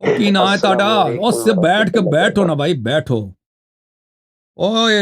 ਉਹ ਕੀ ਨਾਂ ਹੈ ਤੁਹਾਡਾ? ਉਸ ਬੈਠ ਕੇ ਬੈਠੋ ਨਾ ਭਾਈ, ਬੈਠੋ। ਓਏ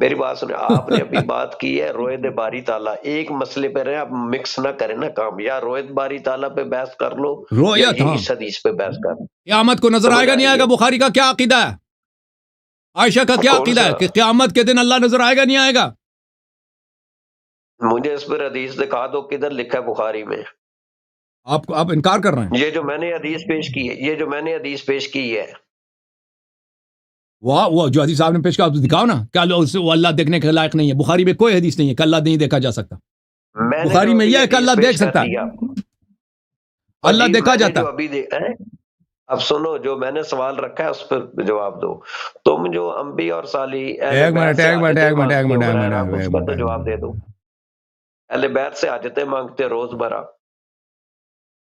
میری بات سنیں، آپ نے ابھی بات کی ہے رویت باری تعالیٰ، ایک مسئلے پہ رہے، آپ مکس نہ کریں نا کام، یا رویت باری تعالیٰ پہ بحث کر لو یا رویت، یہ ہاں اس حدیث پہ بحث کر لو۔ قیامت کو نظر سمجھ آئے گا نہیں آئے گا؟ آئیے بخاری کا کیا عقیدہ ہے؟ عائشہ کا کیا کون عقیدہ سا؟ ہے کہ قیامت کے دن اللہ نظر آئے گا نہیں آئے گا؟ مجھے اس پر حدیث دکھا دو کدھر لکھا ہے بخاری میں۔ آپ انکار کر رہے ہیں؟ یہ جو میں نے حدیث پیش کی ہے، یہ جو میں نے حدیث پیش کی ہے، وہ جو حدیث آپ نے پیش کیا آپ دکھاؤ نا، کیا وہ اللہ دیکھنے کے لائق نہیں ہے؟ بخاری میں کوئی حدیث نہیں ہے کہ اللہ نہیں دیکھا جا سکتا۔ میں نے بخاری جو میں ابھی یہ ہے کہ حدیث اللہ پیش دیکھ کر سکتا دی ہے، آپ کو، اللہ حدیث دیکھا میں نے جاتا جو ہے۔ ابھی اب سنو، جو میں نے سوال رکھا ہے اس پر جواب دو۔ تم جو انبیاء اور صالح اہل بیت سے حاجتیں مانگتے ہو، براہ راست اس کا تو جواب دے دو۔ اہل بیت سے حاجتیں مانگتے روز برا،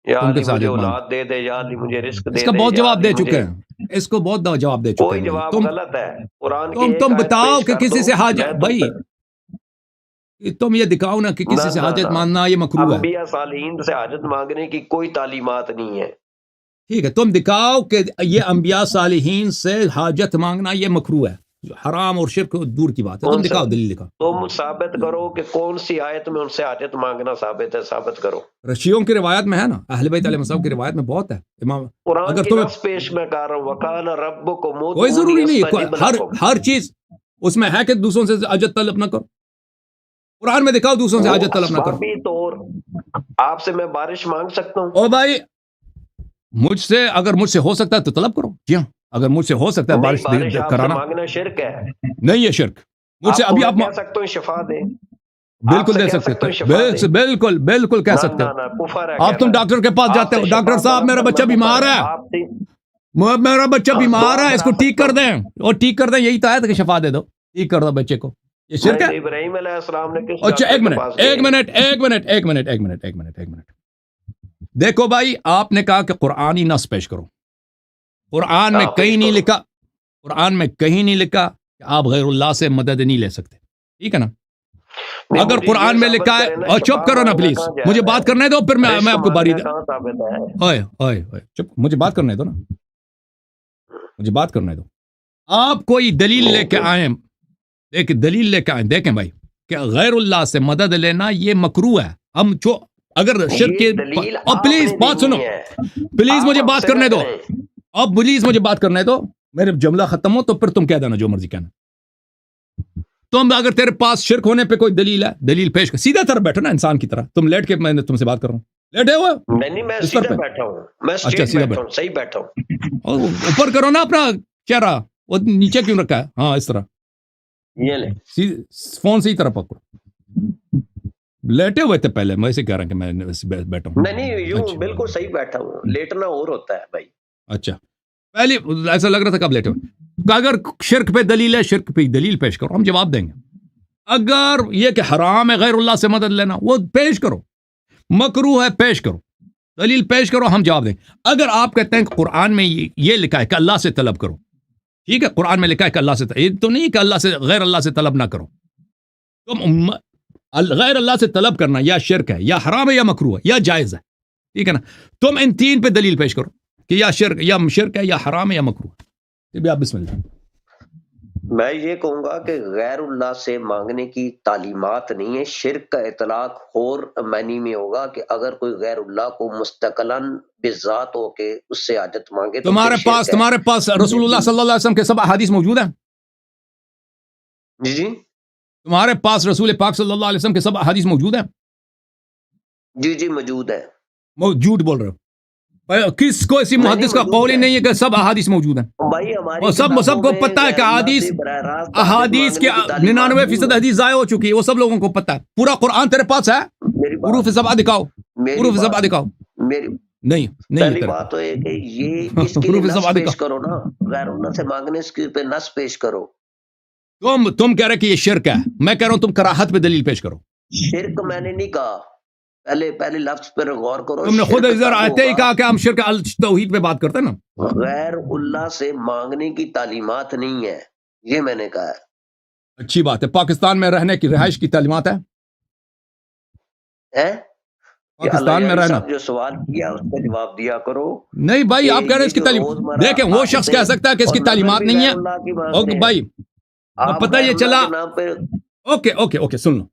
یا تم علی کس مجھے حاجت مانگ؟ اولاد دے دے، یا علی مجھے رزق اس دے کا دے، بہت یا جواب علی دے چکے مجھے، ہیں، اس کو بہت جواب دے چکے کوئی ہیں۔ جواب تم غلط ہے۔ قرآن کی ایک تم آیت بتاؤ پیش کہ کر کسی دو، سے میں حاجت، تم بھائی تم یہ دکھاؤ نا کہ کسی سے حاجت نہ مانگنا یہ مکروہ ہے۔ انبیاء صالحین سے حاجت مانگنے کی کوئی تعلیمات نہیں ہے۔ ٹھیک ہے، تم دکھاؤ کہ یہ انبیاء صالحین سے حاجت مانگنا یہ مکروہ ہے، حرام اور شرک دور کی بات ہے۔ تم کون سا؟ دکھاؤ، دلیل دکھاؤ۔ تم ثابت کرو کہ کون سی آیت میں ان سے حاجت مانگنا ثابت ہے، ثابت کرو۔ رشیوں کی روایت میں ہے نا، اہل بیت علیہ السلام کی روایت میں بہت ہے۔ امام قرآن اگر کی تمہیں نص پیش میں کر رہا ہوں، وَقَالَ رَبُّكُمْ کوئی ضروری ادْعُونِي نہیں ہے، أَسْتَجِبْ ہر لَكُمْ۔ ہر چیز اس میں ہے کہ دوسروں سے حاجت طلب نہ کرو۔ قرآن میں دکھاؤ دوسروں سے وہ حاجت طلب نہ کرو۔ اسبابی طور آپ سے میں بارش مانگ سکتا ہوں؟ او بھائی، مجھ سے اگر مجھ سے ہو سکتا ہے تو طلب کرو، جی ہاں، اگر مجھ سے ہو سکتا ہے نہیں، بارش بارش آپ سے کرانا، مانگنا شرک ہے۔ نہیں یہ شرک مجھ سے آپ کو ابھی میں آپ کہہ سکتا ہوں شفا دے، بالکل آپ سے دے کہہ سکتے سکتا ہوں شفا دے۔ بالکل بالکل کہہ سکتے ہو۔ نہ کفر ہے آپ تم کہنا۔ ڈاکٹر کے پاس جاتے ہو، ڈاکٹر صاحب میرا بچہ بیمار ہے، میرا بچہ بیمار ہے، اس کو ٹھیک کر دیں، اور ٹھیک کر دیں، یہی تو ہے کہ شفا دے دو، ٹھیک کر دو بچے کو، یہ شرک ہے؟ ابراہیم علیہ السلام نے کس اچھا ڈاکٹر ایک کے منٹ پاس ایک گئے؟ منٹ ایک منٹ ایک منٹ ایک منٹ ایک منٹ ایک منٹ دیکھو بھائی، آپ نے کہا کہ قرآنی نص پیش کرو، قرآن میں کہیں نہیں لکھا، قرآن میں کہیں نہیں لکھا کہ آپ غیر اللہ سے مدد نہیں لے سکتے، ٹھیک ہے نا؟ اگر قرآن میں لکھا ہے، اور چپ کرو نا پلیز، مجھے بات کرنے دو، پھر میں آپ کو باری چپ، مجھے بات کرنے دو نا، مجھے بات کرنے دو۔ آپ کوئی دلیل لے کے آئیں، دیکھ دلیل لے کے آئیں، دیکھیں بھائی کہ غیر اللہ سے مدد لینا یہ مکروہ ہے۔ ہم جو اگر شرک کے، اور پلیز بات سنو، پلیز مجھے بات کرنے دو، اب پلیز مجھے بات کرنے دو، میرے جملہ ختم ہو تو پھر تم کہہ دینا جو مرضی کہنا۔ تم اگر تیرے پاس شرک ہونے پہ کوئی دلیل ہے، دلیل پیش کر، سیدھا طرح بیٹھو نا انسان کی طرح، تم لیٹ کے میں تم سے بات کر رہا ہوں، لیٹے ہوئے نہیں، میں سیدھا بیٹھا ہوں، میں اچھا سٹریٹ بیٹھا ہوں، صحیح بیٹھا ہوں۔ اوپر کرو نا اپنا چہرہ، وہ نیچے کیوں رکھا ہے؟ ہاں اس طرح، یہ لے فون سے ہی طرح پکڑو، لیٹے ہوئے تھے پہلے، میں اسے کہہ رہا ہوں کہ میں بیٹھا ہوں۔ نہیں، یوں بالکل صحیح بیٹھا ہوں، لیٹنا اور ہوتا ہے بھائی۔ اچھا، پہلے ایسا لگ رہا تھا کب لیٹے ہوئے، اگر شرک پہ دلیل ہے، شرک پہ دلیل پیش کرو، ہم جواب دیں گے۔ اگر یہ کہ حرام ہے غیر اللہ سے مدد لینا، وہ پیش کرو، مکروہ ہے پیش کرو، دلیل پیش کرو، ہم جواب دیں گے۔ اگر آپ کہتے ہیں کہ قرآن میں یہ لکھا ہے کہ اللہ سے طلب کرو، ٹھیک ہے، قرآن میں لکھا ہے کہ اللہ سے، یہ تو نہیں کہ اللہ سے، غیر اللہ سے طلب نہ کرو، تم غیر اللہ سے طلب کرنا یا شرک ہے، یا حرام ہے، یا مکروہ ہے، یا جائز ہے، ٹھیک ہے نا؟ تم ان تین پہ دلیل پیش کرو کہ یا شرک ہے، یا حرام ہے، یا مکروہ ہے۔ آپ بسم اللہ۔ میں یہ کہوں گا کہ غیر اللہ سے مانگنے کی تعلیمات نہیں ہے، شرک کا اطلاق اور معنی میں ہوگا کہ اگر کوئی غیر اللہ کو مستقلاً بذات ہو کے اس سے حاجت مانگے، تمہارے پاس رسول اللہ صلی اللہ علیہ وسلم کے سب احادیث موجود ہیں؟ جی تمہارے پاس رسول پاک صلی اللہ علیہ وسلم کے سب احادیث موجود ہیں؟ جی موجود ہے۔ جھوٹ بول رہے ہو، کس کو ایسی محدث کا قول ہی نہیں ہے کہ سب احادیث موجود ہیں؟ بھائی وہ سب کو پتہ ہے کہ احادیث کے 99% حدیث ضائع ہو چکی ہے، وہ سب لوگوں کو پتہ ہے۔ پورا قرآن تیرے پاس ہے، حروف سبعہ دکھاؤ، حروف سبعہ دکھاؤ۔ نہیں پہلی بات تو ہے کہ یہ اس کے لیے نص پیش کرو نا، غیر اللہ سے مانگنے اس کے پہ نص پیش کرو۔ تم کہہ رہے کہ یہ شرک ہے، میں کہہ رہا ہوں تم کراہت پہ دلیل پیش کرو۔ شرک میں نے نہیں کہا، پہلے لفظ پر غور کرو۔ تم نے خود ادھر آتے ہی کہا کہ ہم شرک توحید پہ بات کرتے ہیں نا۔ غیر اللہ سے مانگنے کی تعلیمات نہیں ہے، یہ میں نے کہا ہے۔ اچھی بات ہے، پاکستان میں رہنے کی رہائش کی تعلیمات ہے؟ پاکستان میں رہنا، جو سوال کیا اس کا جواب دیا کرو۔ نہیں بھائی، آپ کہہ رہے ہیں اس کی تعلیم، دیکھیں وہ شخص کہہ سکتا ہے کہ اس کی تعلیمات نہیں ہے، بھائی آپ پتہ غیر یہ اللہ چلا کے نام پہ اوکے سن لو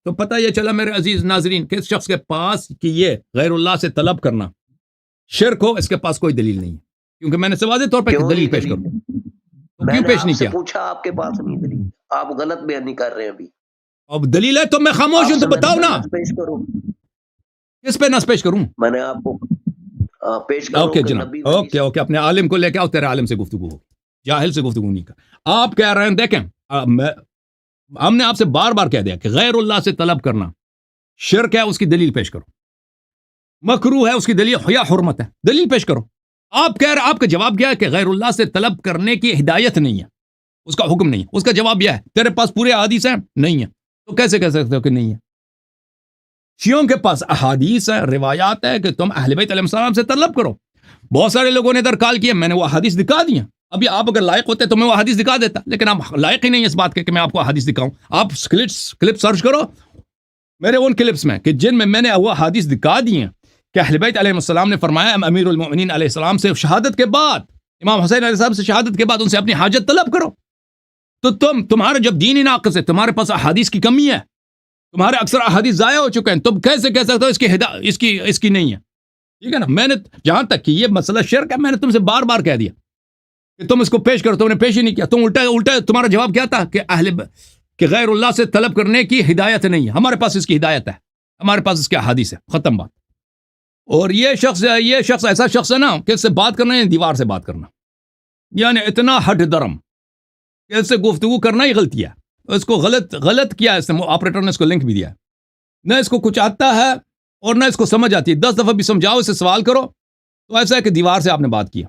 تو پتہ یہ چلا میرے عزیز ناظرین کہ اس شخص کے پاس کہ یہ غیر اللہ سے طلب کرنا شرک ہو، اس کے پاس کوئی دلیل نہیں ہے، کیونکہ میں نے سے واضح طور پہ کیوں دلیل نہیں پیش دلیل؟ کروں تو میں کیوں نے پیش آپ نہیں سے کیا؟ پوچھا، آپ کے پاس نہیں دلیل، آپ غلط بیانی کر رہے ہیں ابھی۔ اب دلیل ہے تو میں خاموش ہوں، تو بتاؤ نا نص پیش کروں، کس پہ نص پیش کروں؟ میں نے آپ کو پیش کروں اوکے کہ جناب، نبی اوکے اپنے عالم کو لے کے آؤ، تیرے عالم سے گفتگو ہو، جاہل سے گفتگو نہیں کر۔ آپ کہہ رہے ہیں دیکھیں ہم نے آپ سے بار بار کہہ دیا کہ غیر اللہ سے طلب کرنا شرک ہے، اس کی دلیل پیش کرو، مکروہ ہے اس کی دلیل، یا حرمت ہے دلیل پیش کرو۔ آپ کہہ رہے، آپ کا جواب کیا ہے کہ غیر اللہ سے طلب کرنے کی ہدایت نہیں ہے، اس کا حکم نہیں ہے، اس کا جواب یہ ہے تیرے پاس پورے احادیث ہیں نہیں ہے، تو کیسے کہہ سکتے ہو کہ نہیں ہے؟ شیعوں کے پاس احادیث ہے، روایات ہے کہ تم اہل بیت علیہ السلام سے طلب کرو۔ بہت سارے لوگوں نے ادھر کال کیا، میں نے وہ احادیث دکھا دی ہیں۔ ابھی آپ اگر لائق ہوتے تو میں وہ احادیث دکھا دیتا، لیکن آپ لائق ہی نہیں اس بات کے کہ میں آپ کو احادیث دکھاؤں۔ آپ کلپ سرچ کرو میرے ان کلپس میں کہ جن میں نے وہ احادیث دکھا دی ہیں کہ اہل بیت علیہ السلام نے فرمایا امیر المؤمنین علیہ السلام سے شہادت کے بعد، امام حسین علیہ السلام سے شہادت کے بعد ان سے اپنی حاجت طلب کرو۔ تو تمہارا جب دین ہی ناقص ہے، تمہارے پاس احادیث کی کمی ہے، تمہارے اکثر احادیث ضائع ہو چکے ہیں، تم کیسے کہہ سکتے ہو اس کی نہیں ہے؟ ٹھیک ہے نا؟ میں نے جہاں تک کہ یہ مسئلہ شرک ہے، میں نے تم سے بار بار کہہ دیا کہ تم اس کو پیش کرو، تم نے پیش ہی نہیں کیا۔ تم الٹا تمہارا جواب کیا تھا کہ غیر اللہ سے طلب کرنے کی ہدایت نہیں ہے، ہمارے پاس اس کی ہدایت ہے، ہمارے پاس اس کی احادیث ہے، ختم بات۔ اور یہ شخص ایسا شخص ہے نا کہ اس سے بات کرنا ہے دیوار سے بات کرنا، یعنی اتنا ہٹ درم کہ اس سے گفتگو کرنا ہی غلطی ہے۔ اس کو غلط کیا، اس نے آپریٹر نے اس کو لنک بھی دیا، نہ اس کو کچھ آتا ہے اور نہ اس کو سمجھ آتی ہے۔ 10 دفعہ بھی سمجھاؤ، اسے سوال کرو تو ایسا ہے کہ دیوار سے آپ نے بات کیا۔